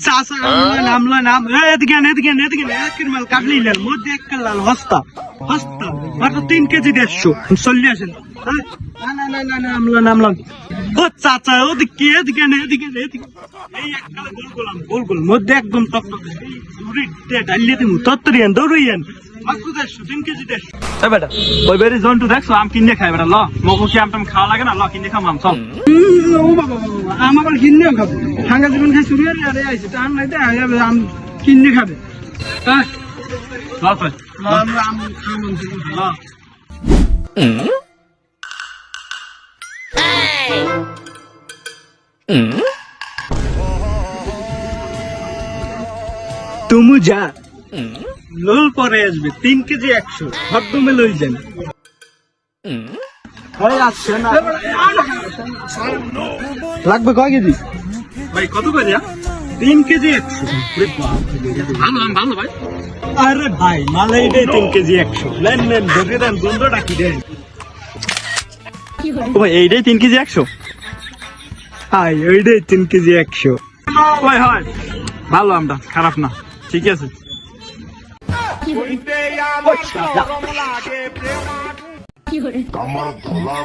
চাষা নামলো নাম এদিকে মাল কাটলি মধ্যে এক লাল হস্তা মাত্র 3 কেজি 150 চল্লি আসেন নামলাম ও চাচা ওদিকে এদিকে এই এককালে গোল মধ্যে একদম ডালিয়ে দিমু তত্তরিয়ান দৌড়িয়ান মাত্র 3 কেজি 150 বেটা ওই বেরি জন্টু দেখছো আম কিনে খাই বেটা ল মকো কি আমটাম খাওয়া লাগে না ল কিনে খাম আম চল ও বাবা আম আবার কিনে খাবো হাঙ্গা জীবন খাই শুরু আরে আইছে টান নাই দে আম কিনে খাবে হ্যাঁ ল কই আমরা আম খামু তুমি যা লোল পরে আসবে 3 কেজি 100 হরদমে লই যান লাগবে কয় কেজি ভাই কত করে 3 কেজি 100 ভালো ভাই আরে ভাই মালে এটাই 3 কেজি 100 লেন ধরে দেন বন্ধটা কি দেন ও ভাই এইটাই 3 কেজি 100 হাই ওইটাই 3 কেজি 100 ভাই হয় ভালো আমটা খারাপ না ঠিক আছে আমার ধলা